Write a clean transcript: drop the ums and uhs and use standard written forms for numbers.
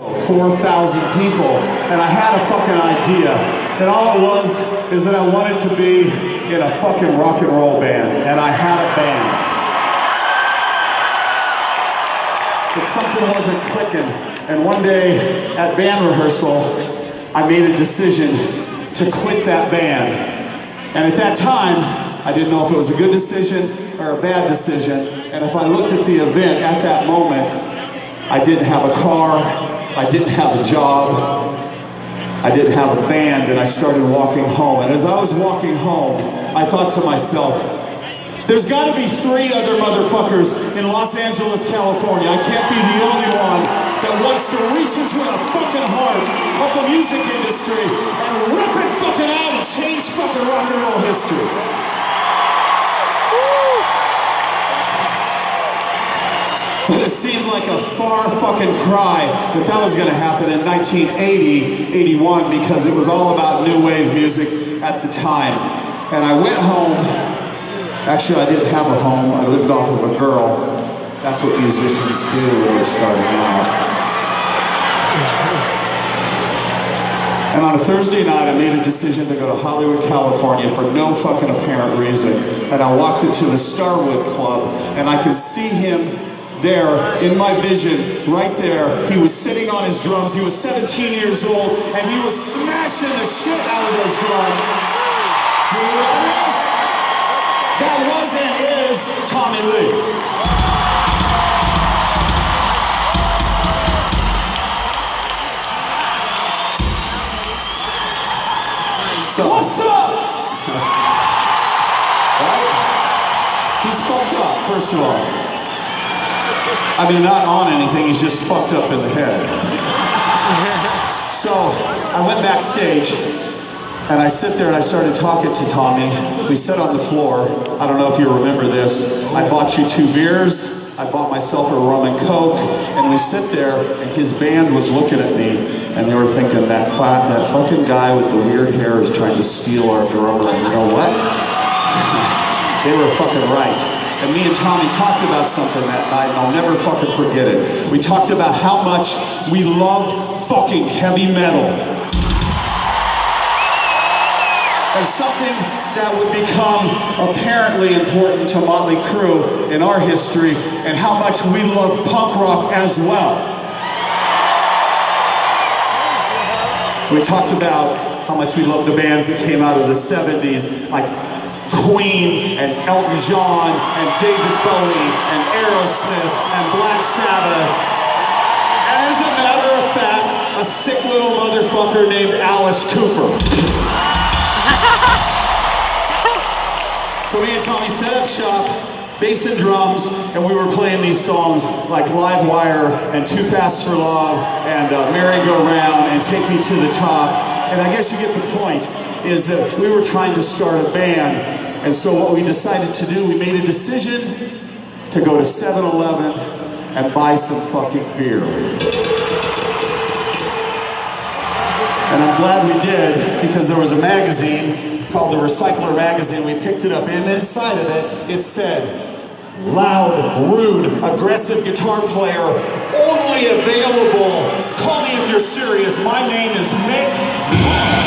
4,000 people, and I had a fucking idea. And all it was is that I wanted to be in a fucking rock and roll band, and I had a band. But something wasn't clicking, and one day at band rehearsal, I made a decision to quit that band. And at that time, I didn't know if it was a good decision or a bad decision, and if I looked at the event at that moment, I didn't have a car, I didn't have a job, I didn't have a band, and I started walking home. And as I was walking home, I thought to myself, there's got to be 3 other motherfuckers in Los Angeles, California. I can't be the only one that wants to reach into the fucking heart of the music industry and rip it fucking out and change fucking rock and roll history. But it seemed like a far fucking cry that was going to happen in 1980, 81, because it was all about new wave music at the time. And I went home. Actually, I didn't have a home. I lived off of a girl. That's what musicians do when they're starting out. And on a Thursday night, I made a decision to go to Hollywood, California for no fucking apparent reason. And I walked into the Starwood Club, and I could see him there in my vision, right there. He was sitting on his drums. He was 17 years old, and he was smashing the shit out of those drums. You know what that is? That was and is Tommy Lee. So, what's up? Right? He's fucked up, first of all. I mean, not on anything, he's just fucked up in the head. So, I went backstage, and I sit there and I started talking to Tommy. We sat on the floor. I don't know if you remember this. I bought you 2 beers, I bought myself a rum and coke, and we sit there, and his band was looking at me, and they were thinking, that fucking guy with the weird hair is trying to steal our drummer, and you know what? They were fucking right. And me and Tommy talked about something that night, and I'll never fucking forget it. We talked about how much we loved fucking heavy metal. And something that would become apparently important to Mötley Crüe in our history, and how much we love punk rock as well. We talked about how much we love the bands that came out of the 70s, like Queen and Elton John and David Bowie and Aerosmith and Black Sabbath. And as a matter of fact, a sick little motherfucker named Alice Cooper. So me and Tommy set up shop, bass and drums, and we were playing these songs like Live Wire and Too Fast for Love and Merry Go Round and Take Me to the Top. And I guess you get the point, is that we were trying to start a band. And so what we decided to do, we made a decision to go to 7-Eleven and buy some fucking beer. And I'm glad we did, because there was a magazine called The Recycler Magazine. We picked it up, and inside of it, it said, loud, rude, aggressive guitar player, only available. Call me if you're serious. My name is Mick.